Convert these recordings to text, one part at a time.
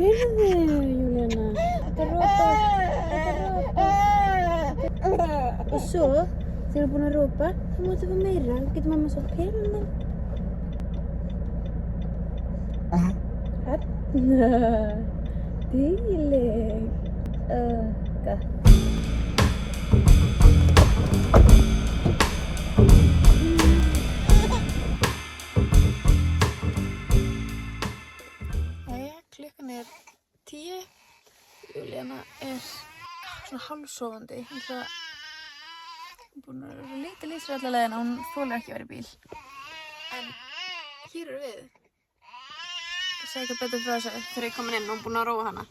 Heyrðu, Júlíana. Þetta er ropa. Og svo, þegar þú er búin að ropa, þá máttu fá meira. Getur mamma svo peningnum? Dýrleg. Gott. Klukkan er 10. Júlíana er svona hálfsofandi. Hún er búin að vera lítið lýsir allar leiðina. Hún þolir ekki að vera í bíl. En hér eru við. Það segir eitthvað betur frá þessu þegar ég komin inn og búin að róa hana.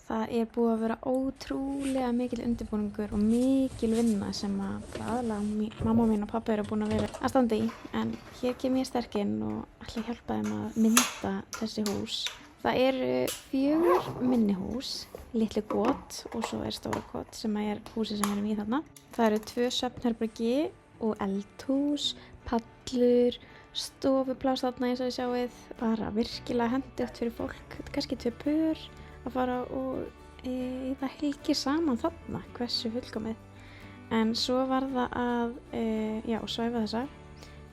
Það er búið að vera ótrúlega mikil undirbúningur og mikil vinna sem að aðalega mamma mín og pabbi eru búin að vera að standa í. En hér kem ég sterk inn og ætla að hjálpa þeim að mynda þessi hús. Það eru 4 minni hús, litlu got og svo er stóra got sem er húsið sem við erum í þarna. Það eru 2 svefnherbergi og eldhús, pallur, stofupláss þarna eins og þið sjáið. Bara virkilega hentugt fyrir fólk, kannski 2 pör að fara og það helgir saman þarna, hversu fullkomið. En svo var það að svæfa þessa,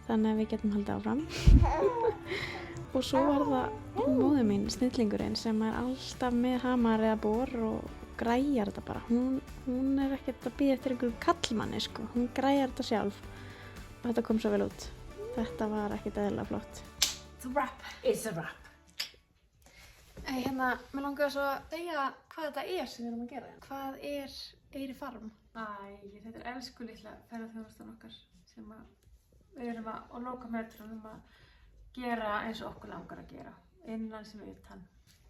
þannig að við getum haldið áfram. Og svo var það móðir mín, snillingurinn, sem er alltaf með hamar eða bor og græjar þetta bara. Hún er ekkert að bíða eftir einhverjum kallmanni, sko. Hún græjar þetta sjálf og þetta kom svo vel út. Þetta var ekkert eðlilega flott. The wrap is a wrap. Mér langar svo að segja hvað þetta er sem við erum að gera. Hvað er Eyri Farm? Þetta er elsku litla ferðaþjónustan okkar sem við erum á lokametrunum að gera eins og okkur langar að gera, innan sem utan.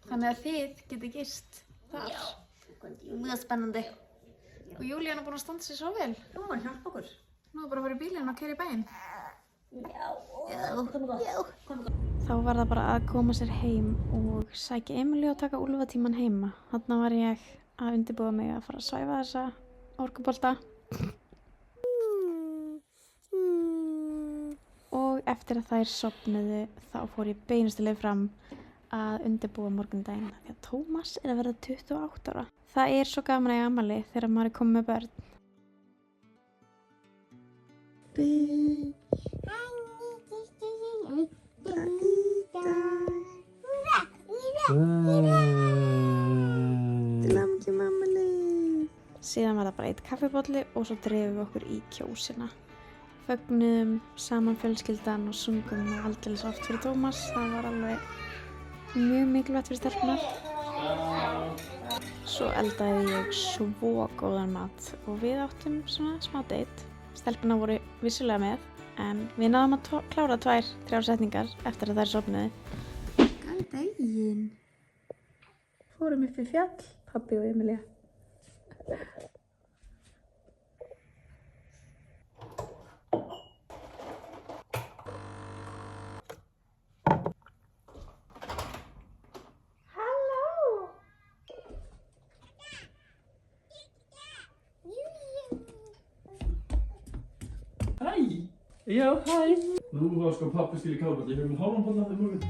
Þannig að þið getið gist þar. Já. Mjög spennandi. Og Júlíana er búin að standa sig svo vel. Nú má hjálpa okkur. Nú er bara að fara í bílinn og keyra í bæinn. Já. Þá var það bara að koma sér heim og sækja Emilíu og taka úlfatímann heima. Þarna var ég að undirbúa mig að fara að svæfa þessa orkubolta. Og eftir að þær sofnuðu þá fór ég beinustileg fram að undirbúa morgundaginn. Því að Tómas er að verða 28 ára. Það er svo gaman að eiga afmæli þegar maður er komið með börn. Síðan var það bara 1 kaffibolli og svo dreifum við okkur í kjósina. Fögnuðum saman fjölskyldan og sungum aldeilis oft fyrir Tómas. Það var alveg mjög mikilvægt fyrir stelpunar. Svo eldaði ég svo góðan mat og við áttum svona smá date. Stelpunar voru vissulega með en við náðum að klára 2-3 setningar eftir að þær sofnuðu. Góðan daginn! Fórum upp í fjall, pabbi og Emilía. Hæ! Já, hæ! Nú var sko pappi skil í kálball, ég fyrir með hálfan bolla þegar morgun.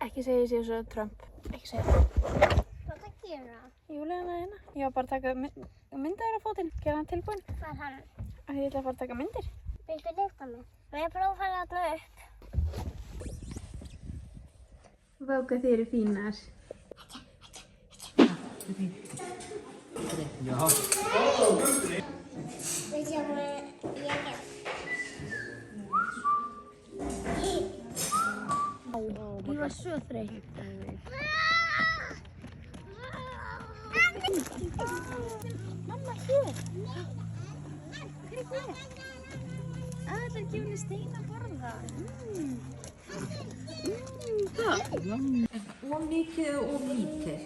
Ekki segja ég sé svo Trump. Ekki segja það. Hvað það gera? Júlíana hérna. Ég var bara að taka myndaðir á fótinn. Gera hann tilbúinn. Hvað er hann? Ég ætla að fara að taka myndir. Viltu lyfta mig? Má ég prófa að fara þarna upp? Vá hvað þið eru fínar. Ja. Við sjáum að ég er. Ég var svo þreytt. Mamma, hér. Hver er hér? Það er ekki unni stein að borða. Of mikið og of lítið.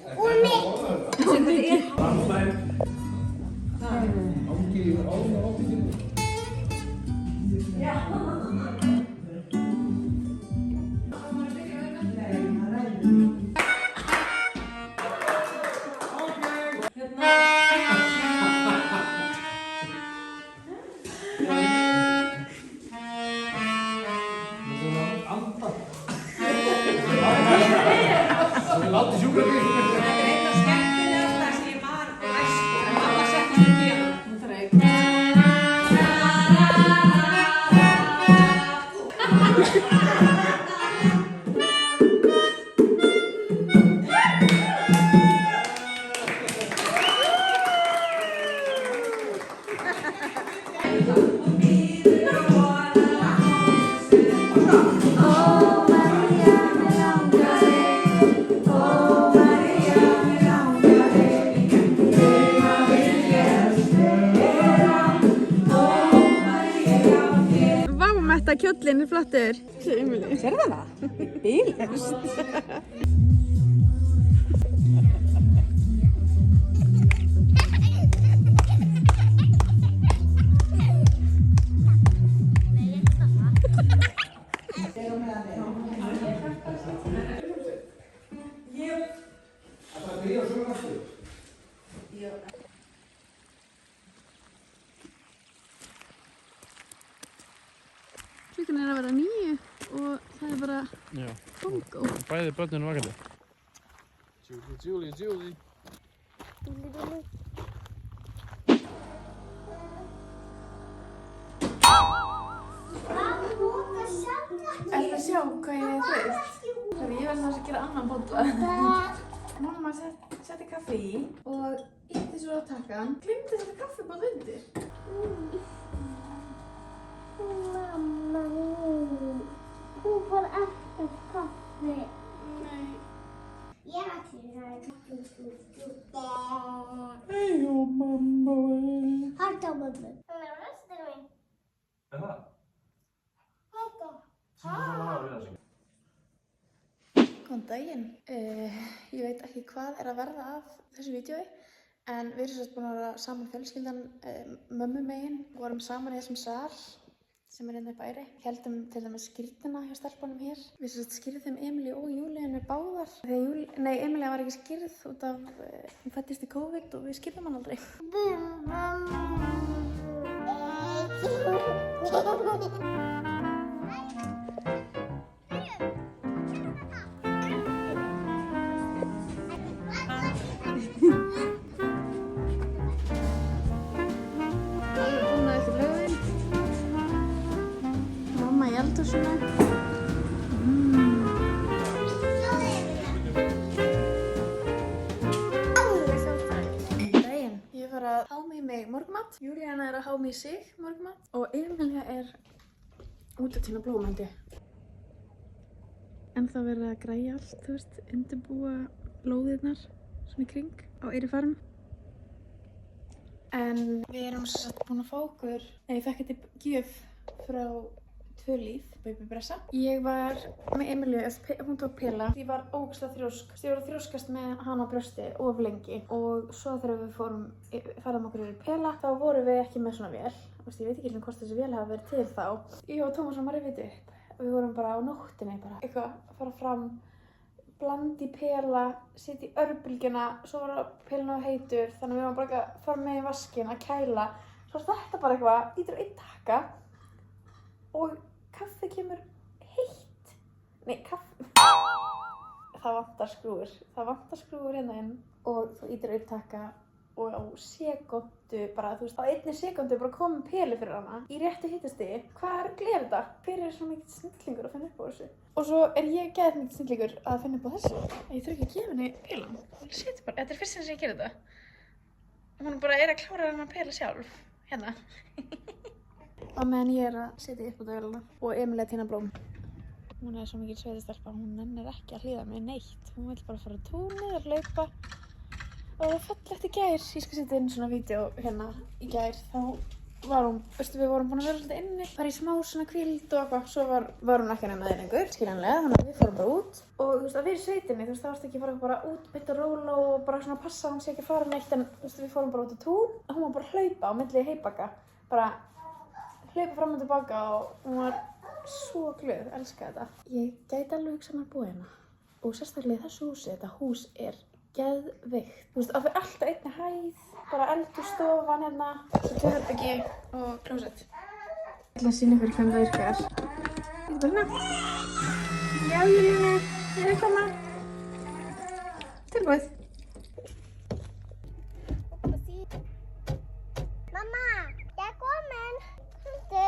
Látið sjúkrabíl. Þetta er eitthvað skemmtilegasta sem ég var á æsku. Mamma setti mig í gera. Vá, Metta, kjóllinn er flottur. Sérðu það? Bílust. Klukkan er að vera 9 og það er bara Já. kongó. Bæði börninu vakandi. Julie. Ertu að sjá hvað ég er þreytt? Ég verði þess að gera annan bolla. Mamma setti kaffi í og ítti svo á takkan. Glimti að setja kaffibóll undir. Mamma, hún fór ekkert kaffi. Nei. Ég var til það kaffi. Hei og mamma. Harta á mömmu. Hún er á röstinu mín. Er það? Harta. Góðan daginn. Ég veit ekki hvað er að verða af þessu vídeói, en við erum sérst búin að vera saman fjölskyldan mömmu megin. Vorum saman í þessum sal sem er hérna upp æri. Heldum til dæmis skírnina hjá stelpunum hér. Við sérst skírðum Emilíu og Júlíu báðar. Þegar Emilía var ekki skírð út af, hún fæddist í COVID og við skírðum hann aldrei. Mamma í eldhúsinu. Daginn. Ég var að háma í mig morgumat. Júlíana er að háma í sig morgumat. Og Emilía er út að tína blóm, held ég. En það verið að græja allt, þú veist, undirbúa lóðirnar svona í kring á Eyri Farm. En við erum svo satt búin að fá okkur, ég fekk þetta gjöf frá Tvö Líf, Baby Bressa. Ég var með Emilíu, hún tók pela. Ég var ógeðslega þrjósk. Ég var að þrjóskast með hana á brjósti of lengi. Og svo þegar við færðum okkur yfir pela, þá vorum við ekki með svona vél. Ég veit ekki hvort þessi vél hafa verið til þá. Ég og Tómas var rifið upp. Við vorum bara á nóttinni, eitthvað að fara fram, blandi í pela, setja í örbylgjuna, svo var pelin á heitur, þannig að við varum bara að fara með í vaskinn að kæla. Svo þetta bara eitthvað, ítur einn takka og kaffi kemur heitt. Nei, kaffi. Það vantar skrúfur hérna inn og þú ítur einn takka og á sekúndu bara, þú veist, á einni sekúndu bara komið peli fyrir hana í réttu hitastigi. Hvað er gleð þetta? Hver er svo mikið snillingur að finna upp á þessu? Og svo er ég geðið mikið snillingur að finna upp á þessu. Ég þurfi ekki að gefa henni pelan. Hún setur bara, þetta er fyrst sem ég gerir þetta. Hún bara er að klára henni að pela sjálf. Hérna. Á meðan ég er að setja upp á dagvelina og Emil að tína blóm. Hún er svo mikil sveitastelpa, hún nennir ekki að hlýða mig neitt. Hún vil bara fara á túnið og hlaupa. Og það var fallegt í gær. Ég skal setja inn svona vídeo hérna í gær. Þá var hún, veistu, við vorum búin að vera svolítið inni. Bara í smá svona hvíld og eitthvað. Svo var hún ekki að nefna þeir lengur, skiljanlega. Þannig að við fórum bara út. Og þú veist, að vera í sveitinni, þú veist, það varst ekki að fara bara út, beint og róla og bara svona passa að hún sé ekki að fara neitt. En þú veist, við fórum bara út í tún. Hún var bara að hlaupa á milli heybaka. Bara hlaupa fram og tilbaka og hún var svo glöð, elska þetta. Ég gæti alveg hugsa mér að búa hérna. Og sérstaklega í þessu húsi, þetta hús er geðveikt. Þú veist, það fyrir alltaf einni hæð, bara eldhússtofan hérna, svo tveirherbyggi og klósett. Ég ætla að sýna fyrir hvernig það virkar. Þetta er hérna. Já, Júlíu, ég er að koma. Tilbúið. Mamma, ég er komin. Komdu.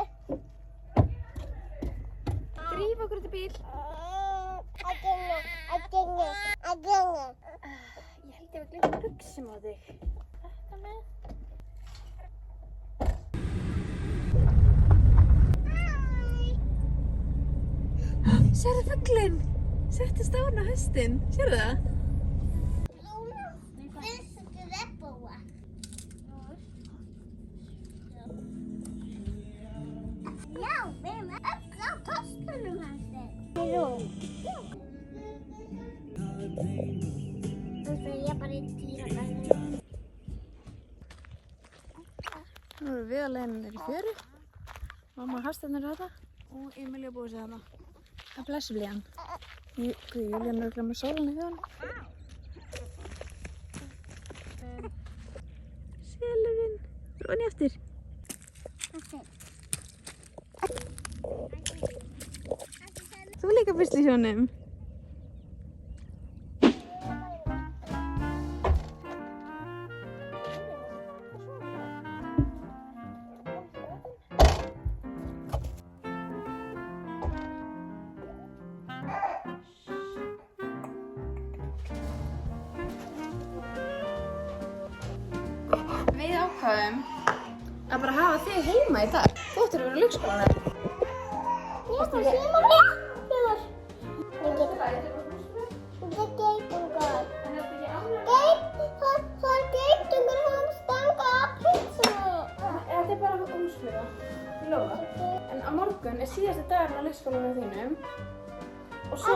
Dríf okkur út í bíl. Ég held ég að glemja buxum á þig. Þetta með. Sérðu fuglinn? Settist á hana höstinn. Sérðu það? Já, við erum öll á tostunum hans. Jú. Þú veist, ég bara í dýrabæðinu. Nú erum við að leiðina niður í fjöru. Mamma og Hafsteinn eru þetta. Og Emilía búið sér þarna. Það blessu blíðan. Júlían er örugglega með sólina í huganum. Selurinn. Róni eftir. Þú líka fyrst í sjónum. Við ákváðum að bara hafa þig heima í dag. Þú ættir að vera í leikskólanum. Ég er bara síma. Fjör. Það er geitungar. Það er geitungar hann stanga að pizza. Þetta er bara umsfluga, ég lofa. En á morgun er síðasti dagurinn á leikskólanum þínum. Og svo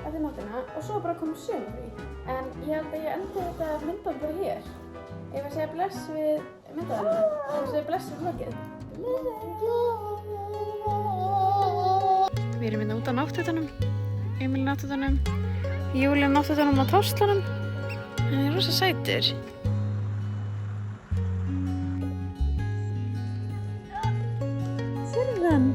eftir nóttina. Og svo bara komið sumarfrí. En ég held að ég endi þetta myndband bara hér. Ef að segja bless við myndaðarinn. Ef að segja bless við vloggið. Við erum hérna út á náttfötunum. Emil náttfötunum. Júlíu náttfötunum á táslanum. Hann er rosa sætur. Sérðu hann?